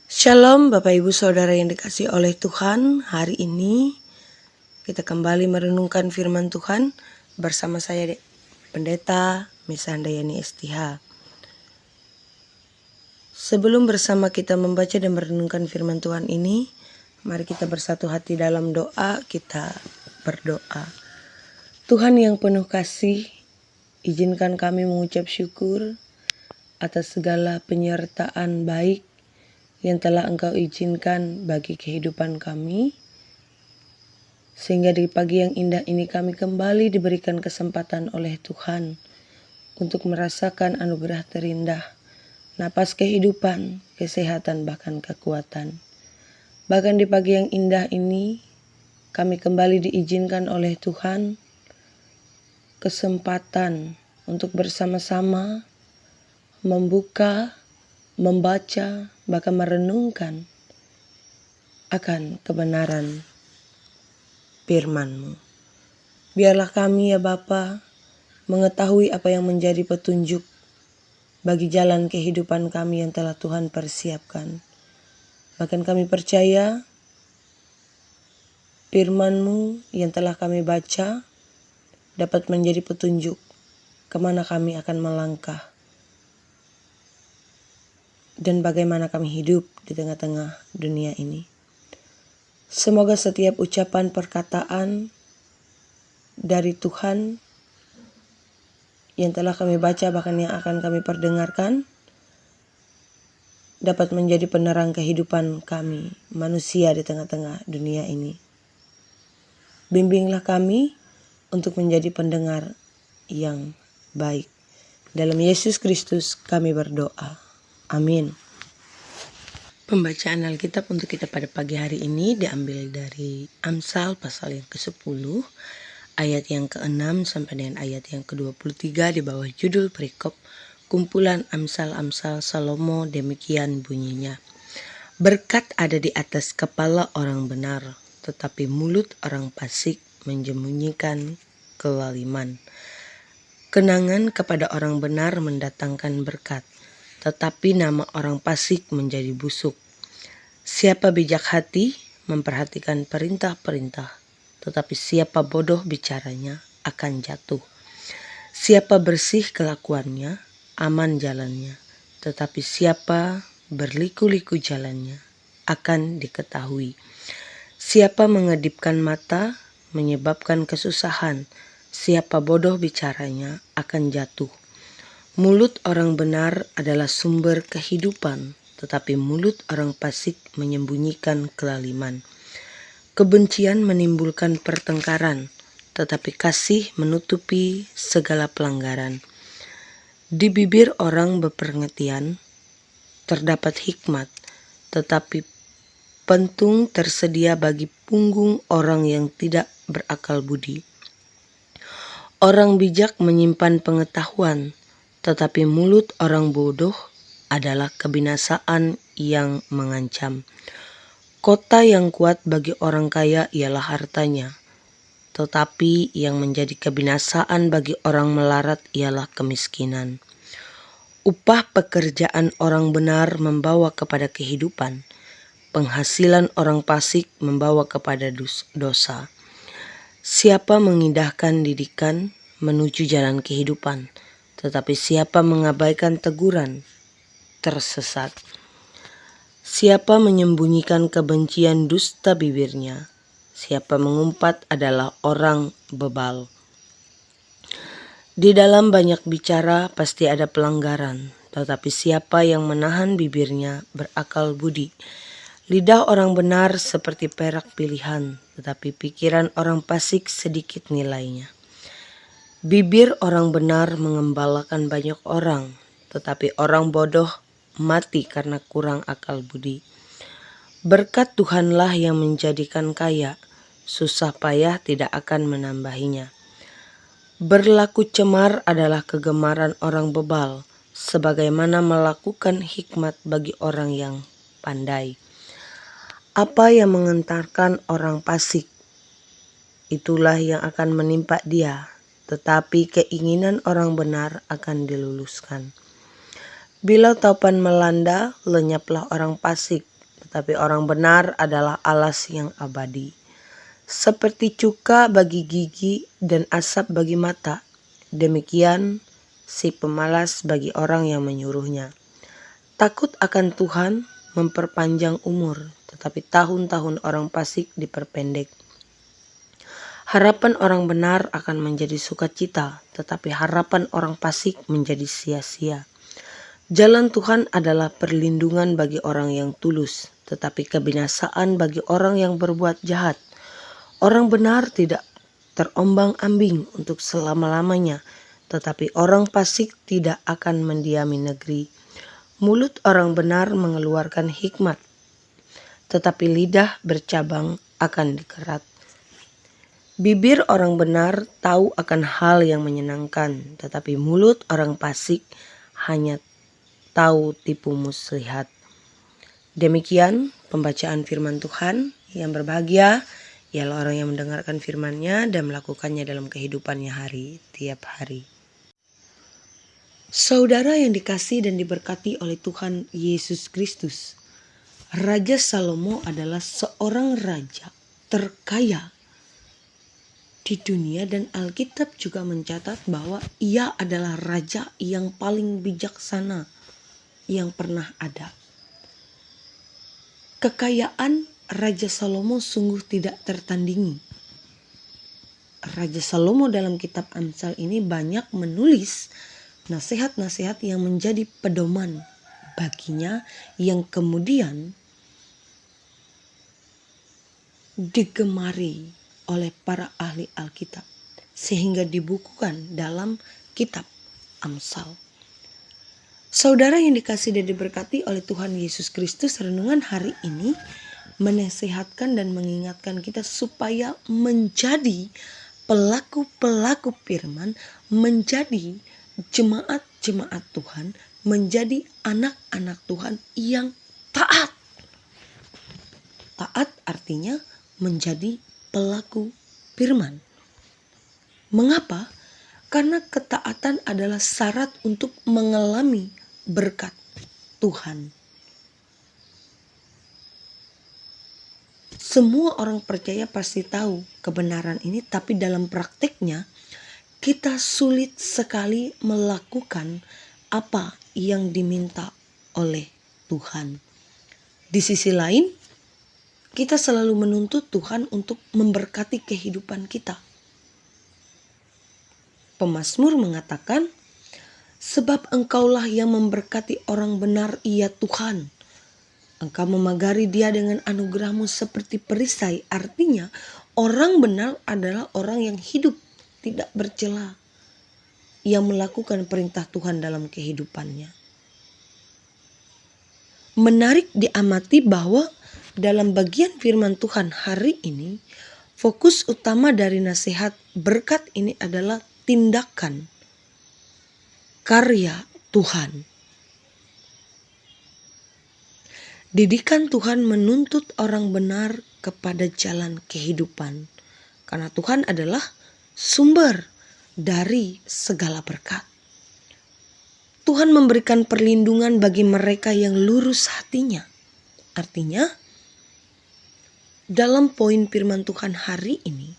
Shalom Bapak Ibu Saudara yang dikasihi oleh Tuhan. Hari ini kita kembali merenungkan firman Tuhan bersama saya Pendeta Misa Handayani STH. Sebelum bersama kita membaca dan merenungkan firman Tuhan ini, mari kita bersatu hati dalam doa. Kita berdoa. Tuhan yang penuh kasih, izinkan kami mengucap syukur atas segala penyertaan baik yang telah Engkau izinkan bagi kehidupan kami, sehingga di pagi yang indah ini kami kembali diberikan kesempatan oleh Tuhan untuk merasakan anugerah terindah, napas kehidupan, kesehatan, bahkan kekuatan. Bahkan di pagi yang indah ini, kami kembali diizinkan oleh Tuhan kesempatan untuk bersama-sama membuka, membaca, bahkan merenungkan akan kebenaran firman-Mu. Biarlah kami ya Bapa mengetahui apa yang menjadi petunjuk bagi jalan kehidupan kami yang telah Tuhan persiapkan. Bahkan kami percaya firman-Mu yang telah kami baca dapat menjadi petunjuk kemana kami akan melangkah dan bagaimana kami hidup di tengah-tengah dunia ini. Semoga setiap ucapan perkataan dari Tuhan yang telah kami baca, bahkan yang akan kami perdengarkan, dapat menjadi penerang kehidupan kami, manusia di tengah-tengah dunia ini. Bimbinglah kami untuk menjadi pendengar yang baik. Dalam Yesus Kristus kami berdoa. Amin. Pembacaan Alkitab untuk kita pada pagi hari ini diambil dari Amsal pasal yang ke-10, ayat yang ke-6 sampai dengan ayat yang ke-23 di bawah judul perikop kumpulan Amsal-Amsal Salomo. Demikian bunyinya. Berkat ada di atas kepala orang benar, tetapi mulut orang fasik menyembunyikan kezaliman. Kenangan kepada orang benar mendatangkan berkat, tetapi nama orang fasik menjadi busuk. Siapa bijak hati memperhatikan perintah-perintah, tetapi siapa bodoh bicaranya akan jatuh. Siapa bersih kelakuannya, aman jalannya, tetapi siapa berliku-liku jalannya akan diketahui. Siapa mengedipkan mata menyebabkan kesusahan, siapa bodoh bicaranya akan jatuh. Mulut orang benar adalah sumber kehidupan, tetapi mulut orang fasik menyembunyikan kezaliman. Kebencian menimbulkan pertengkaran, tetapi kasih menutupi segala pelanggaran. Di bibir orang berpengertian terdapat hikmat, tetapi pentung tersedia bagi punggung orang yang tidak berakal budi. Orang bijak menyimpan pengetahuan, tetapi mulut orang bodoh adalah kebinasaan yang mengancam. Kota yang kuat bagi orang kaya ialah hartanya, tetapi yang menjadi kebinasaan bagi orang melarat ialah kemiskinan. Upah pekerjaan orang benar membawa kepada kehidupan, penghasilan orang fasik membawa kepada dosa. Siapa mengindahkan didikan menuju jalan kehidupan, tetapi siapa mengabaikan teguran tersesat. Siapa menyembunyikan kebencian dusta bibirnya, siapa mengumpat adalah orang bebal. Di dalam banyak bicara pasti ada pelanggaran, tetapi siapa yang menahan bibirnya berakal budi. Lidah orang benar seperti perak pilihan, tetapi pikiran orang fasik sedikit nilainya. Bibir orang benar mengembalakan banyak orang, tetapi orang bodoh mati karena kurang akal budi. Berkat Tuhanlah yang menjadikan kaya, susah payah tidak akan menambahinya. Berlaku cemar adalah kegemaran orang bebal, sebagaimana melakukan hikmat bagi orang yang pandai. Apa yang mengentarkan orang fasik, itulah yang akan menimpa dia, tetapi keinginan orang benar akan diluluskan. Bila taupan melanda, lenyaplah orang fasik, tetapi orang benar adalah alas yang abadi. Seperti cuka bagi gigi dan asap bagi mata, demikian si pemalas bagi orang yang menyuruhnya. Takut akan Tuhan memperpanjang umur, tetapi tahun-tahun orang fasik diperpendek. Harapan orang benar akan menjadi sukacita, tetapi harapan orang fasik menjadi sia-sia. Jalan Tuhan adalah perlindungan bagi orang yang tulus, tetapi kebinasaan bagi orang yang berbuat jahat. Orang benar tidak terombang-ambing untuk selama-lamanya, tetapi orang fasik tidak akan mendiami negeri. Mulut orang benar mengeluarkan hikmat, tetapi lidah bercabang akan dikerat. Bibir orang benar tahu akan hal yang menyenangkan, tetapi mulut orang fasik hanya tahu tipu muslihat. Demikian pembacaan firman Tuhan. Yang berbahagia ialah orang yang mendengarkan firman-Nya dan melakukannya dalam kehidupannya tiap hari. Saudara yang dikasihi dan diberkati oleh Tuhan Yesus Kristus, Raja Salomo adalah seorang raja terkaya di dunia, dan Alkitab juga mencatat bahwa ia adalah raja yang paling bijaksana yang pernah ada. Kekayaan Raja Salomo sungguh tidak tertandingi. Raja Salomo dalam kitab Amsal ini banyak menulis nasihat-nasihat yang menjadi pedoman baginya, yang kemudian digemari oleh para ahli Alkitab sehingga dibukukan dalam kitab Amsal. Saudara yang dikasihi dan diberkati oleh Tuhan Yesus Kristus, renungan hari ini menasehatkan dan mengingatkan kita supaya menjadi pelaku-pelaku firman, menjadi jemaat-jemaat Tuhan, menjadi anak-anak Tuhan yang taat. Taat artinya menjadi pelaku firman. Mengapa? Karena ketaatan adalah syarat untuk mengalami berkat Tuhan. Semua orang percaya pasti tahu kebenaran ini, tapi dalam prakteknya kita sulit sekali melakukan apa yang diminta oleh Tuhan. Di sisi lain, kita selalu menuntut Tuhan untuk memberkati kehidupan kita. Pemazmur mengatakan, sebab Engkaulah yang memberkati orang benar, ya Tuhan. Engkau memagari dia dengan anugerah-Mu seperti perisai. Artinya orang benar adalah orang yang hidup tidak bercela, yang melakukan perintah Tuhan dalam kehidupannya. Menarik diamati bahwa dalam bagian firman Tuhan hari ini, fokus utama dari nasihat berkat ini adalah tindakan karya Tuhan. Didikan Tuhan menuntut orang benar kepada jalan kehidupan, karena Tuhan adalah sumber dari segala berkat. Tuhan memberikan perlindungan bagi mereka yang lurus hatinya. Artinya, dalam poin firman Tuhan hari ini,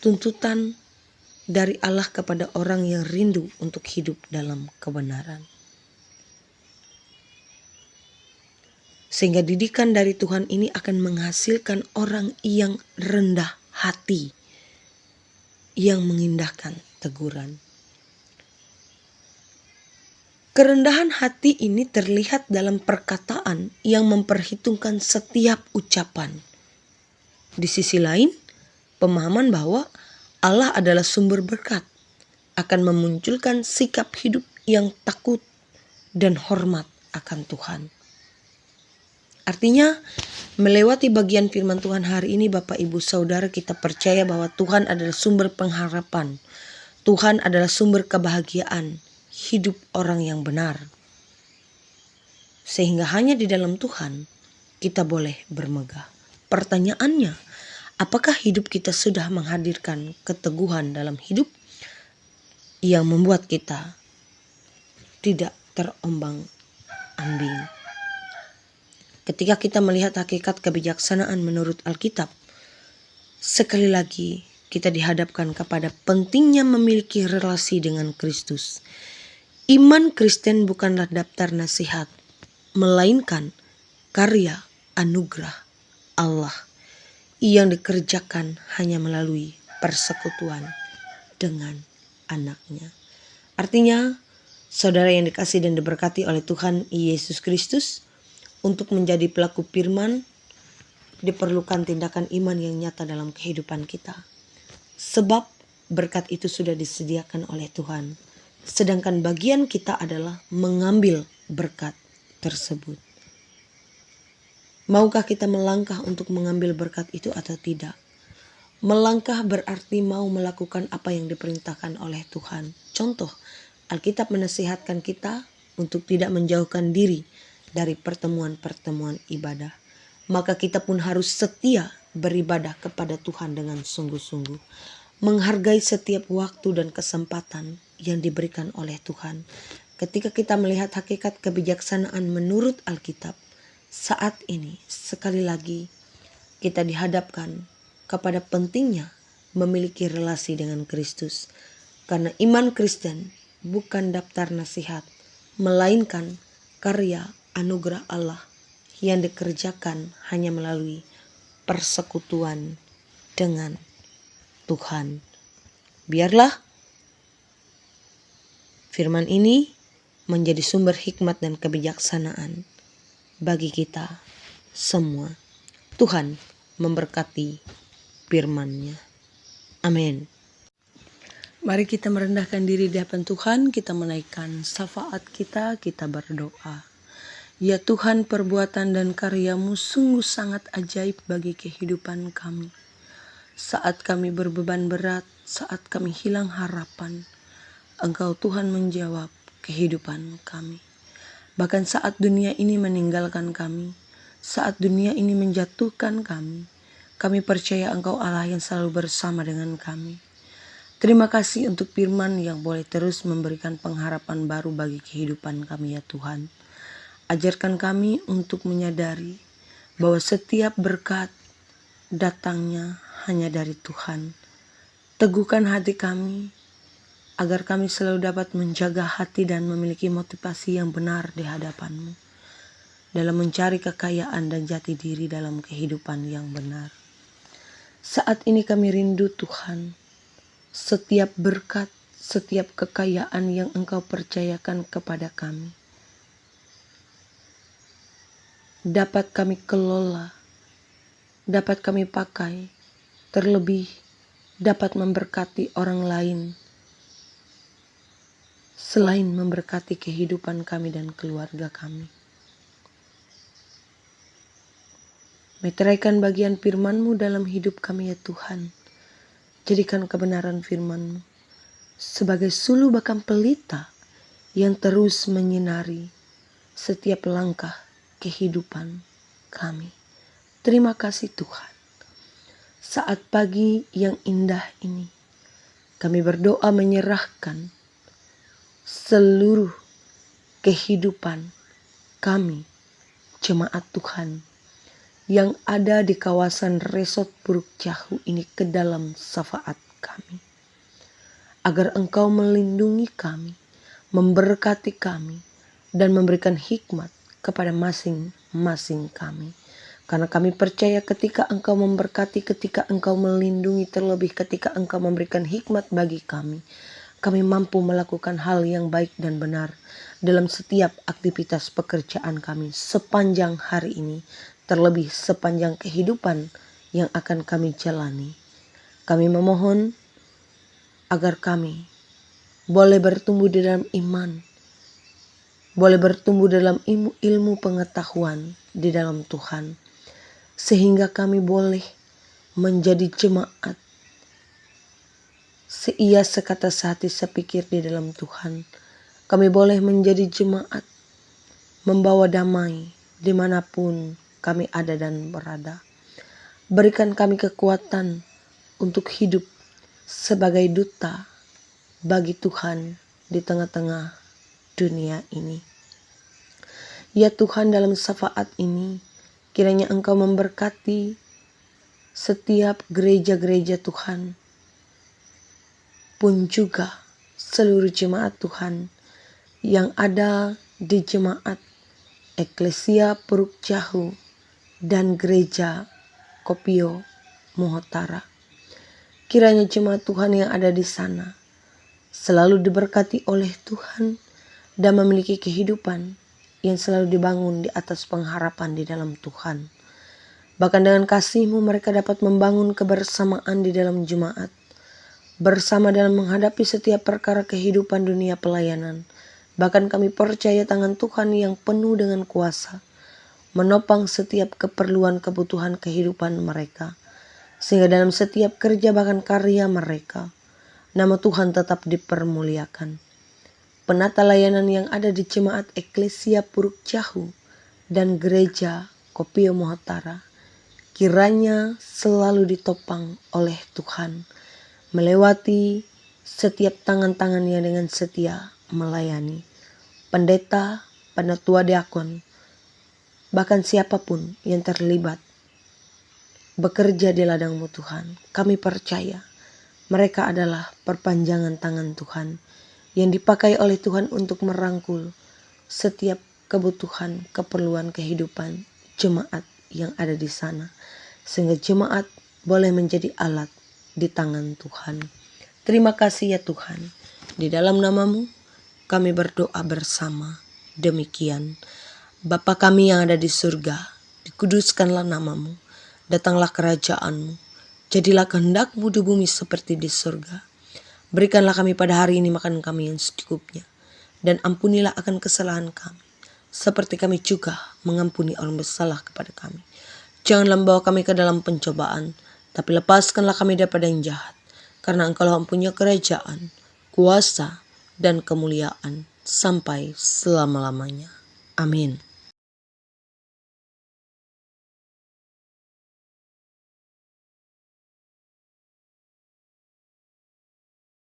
tuntutan dari Allah kepada orang yang rindu untuk hidup dalam kebenaran. Sehingga didikan dari Tuhan ini akan menghasilkan orang yang rendah hati, yang mengindahkan teguran. Kerendahan hati ini terlihat dalam perkataan yang memperhitungkan setiap ucapan. Di sisi lain, pemahaman bahwa Allah adalah sumber berkat akan memunculkan sikap hidup yang takut dan hormat akan Tuhan. Artinya, melewati bagian firman Tuhan hari ini, Bapak Ibu Saudara, kita percaya bahwa Tuhan adalah sumber pengharapan. Tuhan adalah sumber kebahagiaan hidup orang yang benar. Sehingga hanya di dalam Tuhan kita boleh bermegah. Pertanyaannya, apakah hidup kita sudah menghadirkan keteguhan dalam hidup yang membuat kita tidak terombang ambing. Ketika kita melihat hakikat kebijaksanaan menurut Alkitab, sekali lagi kita dihadapkan kepada pentingnya memiliki relasi dengan Kristus. Iman Kristen bukanlah daftar nasihat, melainkan karya anugerah Allah yang dikerjakan hanya melalui persekutuan dengan anaknya. Artinya, saudara yang dikasihi dan diberkati oleh Tuhan Yesus Kristus, untuk menjadi pelaku firman, diperlukan tindakan iman yang nyata dalam kehidupan kita. Sebab berkat itu sudah disediakan oleh Tuhan. Sedangkan bagian kita adalah mengambil berkat tersebut. Maukah kita melangkah untuk mengambil berkat itu atau tidak? Melangkah berarti mau melakukan apa yang diperintahkan oleh Tuhan. Contoh, Alkitab menasihatkan kita untuk tidak menjauhkan diri dari pertemuan-pertemuan ibadah. Maka kita pun harus setia beribadah kepada Tuhan dengan sungguh-sungguh. Menghargai setiap waktu dan kesempatan yang diberikan oleh Tuhan. Ketika kita melihat hakikat kebijaksanaan menurut Alkitab, saat ini sekali lagi kita dihadapkan kepada pentingnya memiliki relasi dengan Kristus. Karena iman Kristen bukan daftar nasihat, melainkan karya anugerah Allah yang dikerjakan hanya melalui persekutuan dengan Tuhan. Biarlah firman ini menjadi sumber hikmat dan kebijaksanaan bagi kita semua. Tuhan memberkati firman-Nya. Amin. Mari kita merendahkan diri di hadapan Tuhan, kita menaikkan syafaat kita berdoa. Ya Tuhan, perbuatan dan karya-Mu sungguh sangat ajaib bagi kehidupan kami. Saat kami berbeban berat, saat kami hilang harapan, Engkau Tuhan menjawab kehidupan kami. Bahkan saat dunia ini meninggalkan kami, saat dunia ini menjatuhkan kami percaya Engkau Allah yang selalu bersama dengan kami. Terima kasih untuk firman yang boleh terus memberikan pengharapan baru bagi kehidupan kami ya Tuhan. Ajarkan kami untuk menyadari bahwa setiap berkat datangnya hanya dari Tuhan. Teguhkan hati kami agar kami selalu dapat menjaga hati dan memiliki motivasi yang benar di hadapan-Mu dalam mencari kekayaan dan jati diri dalam kehidupan yang benar. Saat ini kami rindu Tuhan, setiap berkat, setiap kekayaan yang Engkau percayakan kepada kami dapat kami kelola, dapat kami pakai, terlebih dapat memberkati orang lain selain memberkati kehidupan kami dan keluarga kami. Meteraikan bagian firman-Mu dalam hidup kami ya Tuhan. Jadikan kebenaran firman-Mu sebagai sulu bahkan pelita yang terus menyinari setiap langkah kehidupan kami. Terima kasih Tuhan. Saat pagi yang indah ini, kami berdoa menyerahkan seluruh kehidupan kami, jemaat Tuhan, yang ada di kawasan Resort Puruk Jahu ini ke dalam syafaat kami. Agar Engkau melindungi kami, memberkati kami, dan memberikan hikmat kepada masing-masing kami. Karena kami percaya ketika Engkau memberkati, ketika Engkau melindungi, terlebih ketika Engkau memberikan hikmat bagi kami mampu melakukan hal yang baik dan benar dalam setiap aktivitas pekerjaan kami sepanjang hari ini, terlebih sepanjang kehidupan yang akan kami jalani. Kami memohon agar kami boleh bertumbuh di dalam iman, boleh bertumbuh dalam ilmu pengetahuan di dalam Tuhan, sehingga kami boleh menjadi jemaat seia sekata sehati sepikir di dalam Tuhan. Kami boleh menjadi jemaat membawa damai dimanapun kami ada dan berada. Berikan kami kekuatan untuk hidup sebagai duta bagi Tuhan di tengah-tengah dunia ini. Ya Tuhan, dalam syafaat ini, kiranya Engkau memberkati setiap gereja-gereja Tuhan, pun juga seluruh jemaat Tuhan yang ada di jemaat Eklesia Puruk Jahu dan gereja Kopio Mohotara. Kiranya jemaat Tuhan yang ada di sana selalu diberkati oleh Tuhan dan memiliki kehidupan yang selalu dibangun di atas pengharapan di dalam Tuhan. Bahkan dengan kasih-Mu mereka dapat membangun kebersamaan di dalam jemaat, bersama dalam menghadapi setiap perkara kehidupan dunia pelayanan. Bahkan kami percaya tangan Tuhan yang penuh dengan kuasa menopang setiap keperluan kebutuhan kehidupan mereka. Sehingga dalam setiap kerja bahkan karya mereka, nama Tuhan tetap dipermuliakan. Penata layanan yang ada di jemaat Eklesia Puruk Jahu dan gereja Kopio Mohotara kiranya selalu ditopang oleh Tuhan, melewati setiap tangan-tangan yang dengan setia melayani. Pendeta, penatua diakon, bahkan siapapun yang terlibat bekerja di ladang-Mu Tuhan, kami percaya mereka adalah perpanjangan tangan Tuhan yang dipakai oleh Tuhan untuk merangkul setiap kebutuhan, keperluan kehidupan jemaat yang ada di sana. Sehingga jemaat boleh menjadi alat di tangan Tuhan. Terima kasih ya Tuhan. Di dalam nama-Mu kami berdoa bersama. Demikian. Bapa kami yang ada di surga, dikuduskanlah nama-Mu. Datanglah kerajaan-Mu. Jadilah kehendak-Mu di bumi seperti di surga. Berikanlah kami pada hari ini makan kami yang secukupnya. Dan ampunilah akan kesalahan kami, seperti kami juga mengampuni orang bersalah kepada kami. Janganlah membawa kami ke dalam pencobaan, tapi lepaskanlah kami daripada yang jahat. Karena Engkau-lah mempunyai kerajaan, kuasa, dan kemuliaan sampai selama-lamanya. Amin.